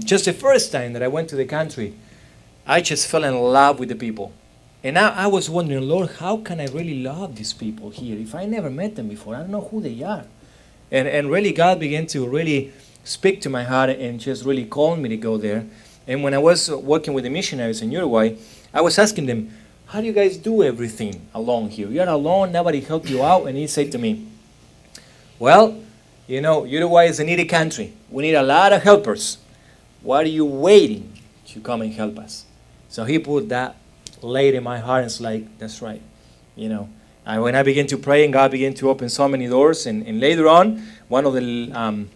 just the first time that I went to the country, I just fell in love with the people. And I was wondering, Lord, how can I really love these people here if I never met them before? I don't know who they are. And really God began to really speak to my heart and just really call me to go there. And when I was working with the missionaries in Uruguay, I was asking them, how do you guys do everything alone here? You're alone, nobody helped you out. And he said to me, well, you know, Uruguay is a needy country. We need a lot of helpers. What are you waiting to come and help us? So he put that laid in my heart, and it's like, that's right. You know, when I began to pray and God began to open so many doors, and later on, one of the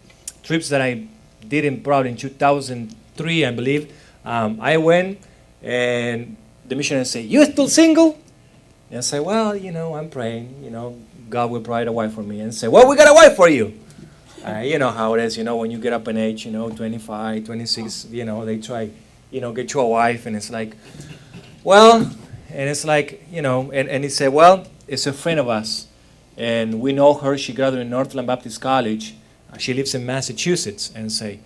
trips that I did probably in 2003, I believe, I went and the missionary said, "You still single?" And I said, "Well, you know, I'm praying, you know, God will provide a wife for me." And say, "Well, we got a wife for you." You know how it is, you know, when you get up in age, you know, 25, 26, you know, they try, you know, get you a wife, and it's like, well, and it's like, you know, and he said, well, it's a friend of us, and we know her. She graduated in Northland Baptist College. She lives in Massachusetts. And say,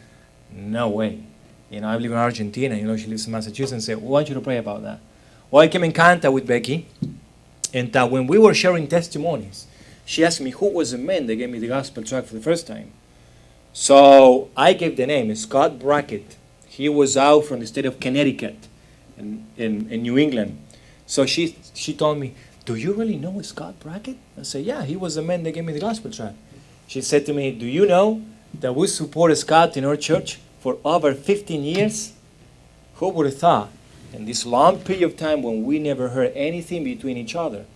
no way. You know, I live in Argentina. You know, she lives in Massachusetts. And say, well, I want you to pray about that. Well, I came in contact with Becky, and when we were sharing testimonies, she asked me who was the man that gave me the gospel tract for the first time. So I gave the name, Scott Brackett. He was out from the state of Connecticut in New England. So she told me, do you really know Scott Brackett? I said, yeah, he was the man that gave me the gospel tract. She said to me, do you know that we support Scott in our church for over 15 years? Who would have thought, in this long period of time when we never heard anything between each other,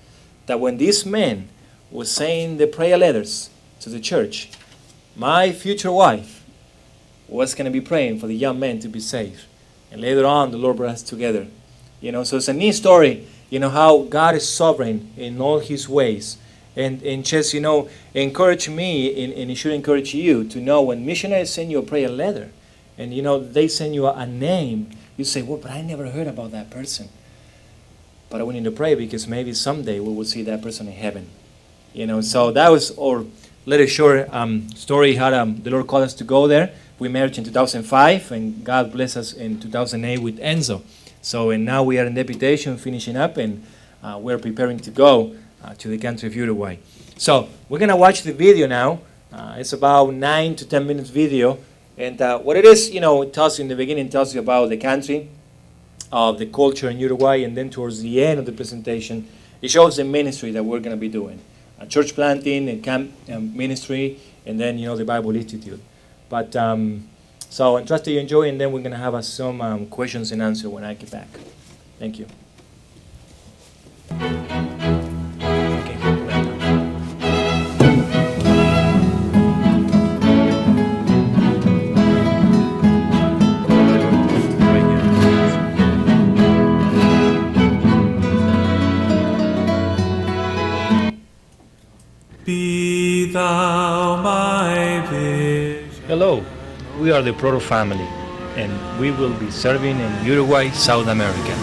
that when this man was saying the prayer letters to the church, my future wife was going to be praying for the young man to be saved. And later on, the Lord brought us together. You know, so it's a neat story, you know, how God is sovereign in all His ways. And just, you know, encourage me, and it should encourage you to know when missionaries send you a prayer letter, and, you know, they send you a name, you say, well, but I never heard about that person. But we need to pray because maybe someday we will see that person in heaven. You know, so that was our little short story how the Lord called us to go there. We married in 2005, and God blessed us in 2008 with Enzo. So, and now we are in deputation, finishing up, and we're preparing to go to the country of Uruguay. So, we're going to watch the video now. It's about 9 to 10 minutes video. And what it is, you know, it tells you in the beginning, it tells you about the country, of the culture in Uruguay, and then towards the end of the presentation, it shows the ministry that we're going to be doing. Church planting and camp ministry, and then, you know, the Bible Institute. But so I trust that you enjoy, and then we're going to have some questions and answers when I get back. Thank you. Be thou my vision. Hello, we are the Proto family, and we will be serving in Uruguay, South America.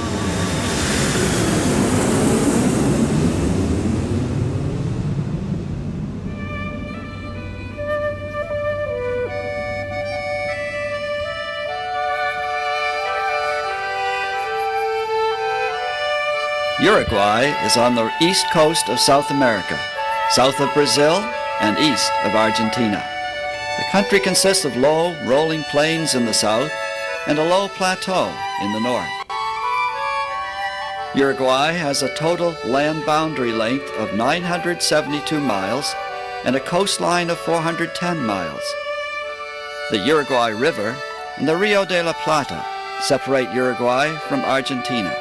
Uruguay is on the east coast of South America, south of Brazil and east of Argentina. The country consists of low, rolling plains in the south and a low plateau in the north. Uruguay has a total land boundary length of 972 miles and a coastline of 410 miles. The Uruguay River and the Rio de la Plata separate Uruguay from Argentina.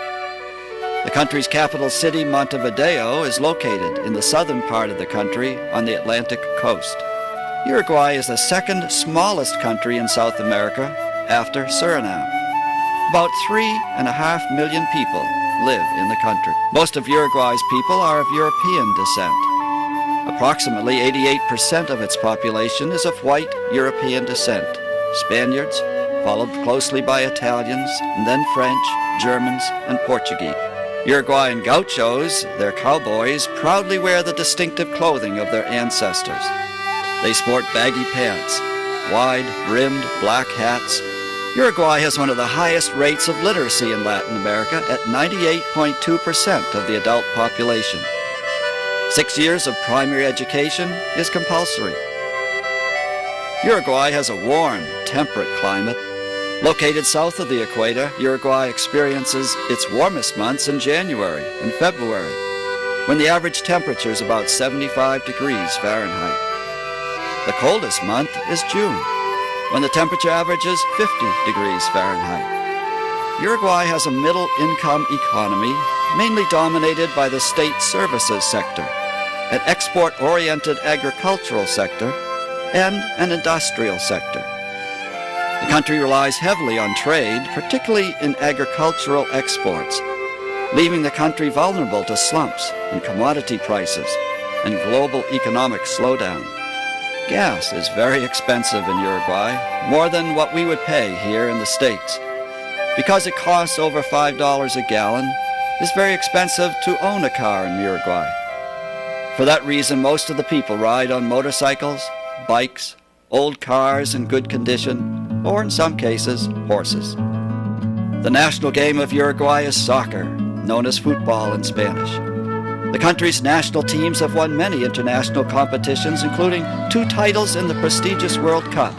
The country's capital city, Montevideo, is located in the southern part of the country on the Atlantic coast. Uruguay is the second smallest country in South America after Suriname. About 3.5 million people live in the country. Most of Uruguay's people are of European descent. Approximately 88% of its population is of white European descent. Spaniards, followed closely by Italians, and then French, Germans, and Portuguese. Uruguayan gauchos, their cowboys, proudly wear the distinctive clothing of their ancestors. They sport baggy pants, wide-brimmed black hats, Uruguay has one of the highest rates of literacy in Latin America at 98.2% of the adult population. 6 years of primary education is compulsory. Uruguay has a warm, temperate climate. Located south of the equator, Uruguay experiences its warmest months in January and February, when the average temperature is about 75 degrees Fahrenheit. The coldest month is June, when the temperature averages 50 degrees Fahrenheit. Uruguay has a middle-income economy, mainly dominated by the state services sector, an export-oriented agricultural sector, and an industrial sector. The country relies heavily on trade, particularly in agricultural exports, leaving the country vulnerable to slumps in commodity prices and global economic slowdown. Gas is very expensive in Uruguay, more than what we would pay here in the States. Because it costs over $5 a gallon, it's very expensive to own a car in Uruguay. For that reason, most of the people ride on motorcycles, bikes, old cars in good condition, or in some cases, horses. The national game of Uruguay is soccer, known as football in Spanish. The country's national teams have won many international competitions, including 2 titles in the prestigious World Cup.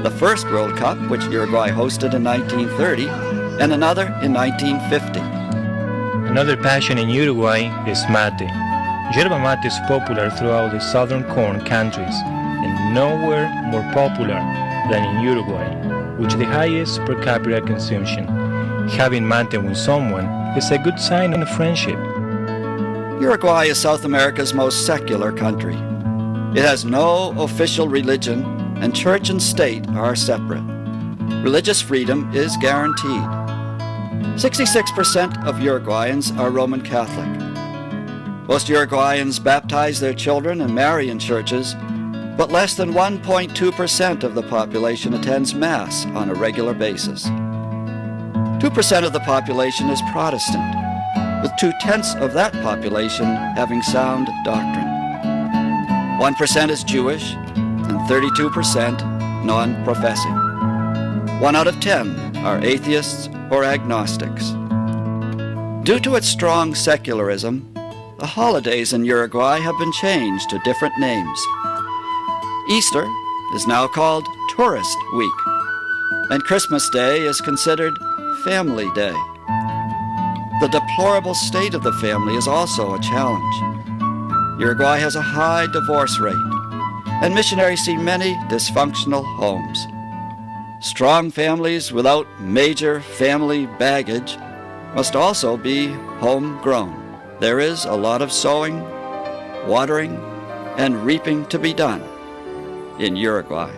The first World Cup, which Uruguay hosted in 1930, and another in 1950. Another passion in Uruguay is mate. Yerba mate is popular throughout the southern corn countries, and nowhere more popular than in Uruguay, which the highest per capita consumption. Having mate with someone is a good sign of friendship. Uruguay is South America's most secular country. It has no official religion, and church and state are separate. Religious freedom is guaranteed. 66% of Uruguayans are Roman Catholic. Most Uruguayans baptize their children and marry in churches, but less than 1.2% of the population attends Mass on a regular basis. 2% of the population is Protestant, with 2/10 of that population having sound doctrine. 1% is Jewish, and 32% non-professing. 1 out of 10 are atheists or agnostics. Due to its strong secularism, the holidays in Uruguay have been changed to different names. Easter is now called Tourist Week, and Christmas Day is considered Family Day. The deplorable state of the family is also a challenge. Uruguay has a high divorce rate, and missionaries see many dysfunctional homes. Strong families without major family baggage must also be homegrown. There is a lot of sowing, watering, and reaping to be done in Uruguay.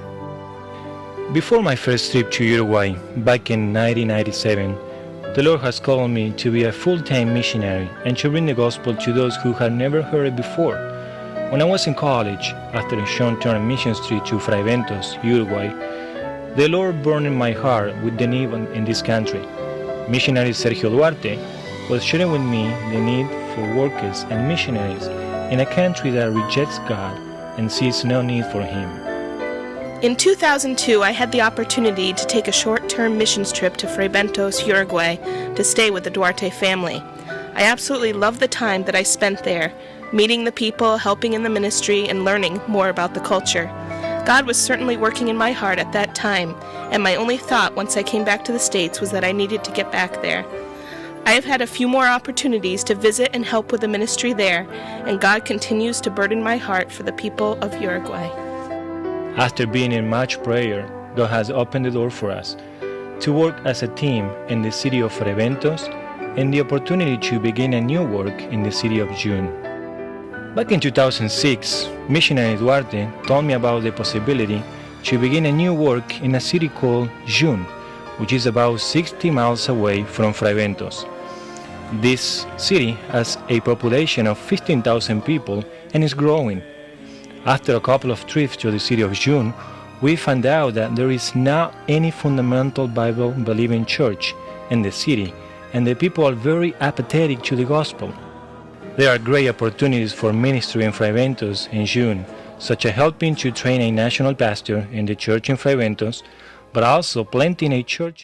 Before my first trip to Uruguay, back in 1997, the Lord has called me to be a full-time missionary and to bring the gospel to those who had never heard it before. When I was in college, after a short-term missions trip to Fray Bentos, Uruguay, the Lord burned in my heart with the need in this country. Missionary Sergio Duarte was sharing with me the need for workers and missionaries in a country that rejects God and sees no need for Him. In 2002, I had the opportunity to take a short-term missions trip to Fray Bentos, Uruguay, to stay with the Duarte family. I absolutely loved the time that I spent there, meeting the people, helping in the ministry, and learning more about the culture. God was certainly working in my heart at that time, and my only thought once I came back to the States was that I needed to get back there. I have had a few more opportunities to visit and help with the ministry there, and God continues to burden my heart for the people of Uruguay. After being in much prayer, God has opened the door for us to work as a team in the city of Fray Bentos and the opportunity to begin a new work in the city of June. Back in 2006, Missionary Duarte told me about the possibility to begin a new work in a city called June, which is about 60 miles away from Fray Bentos. This city has a population of 15,000 people and is growing. After a couple of trips to the city of June, we found out that there is not any fundamental Bible-believing church in the city, and the people are very apathetic to the gospel. There are great opportunities for ministry in Fray Bentos in June, such as helping to train a national pastor in the church in Fray Bentos, but also planting a church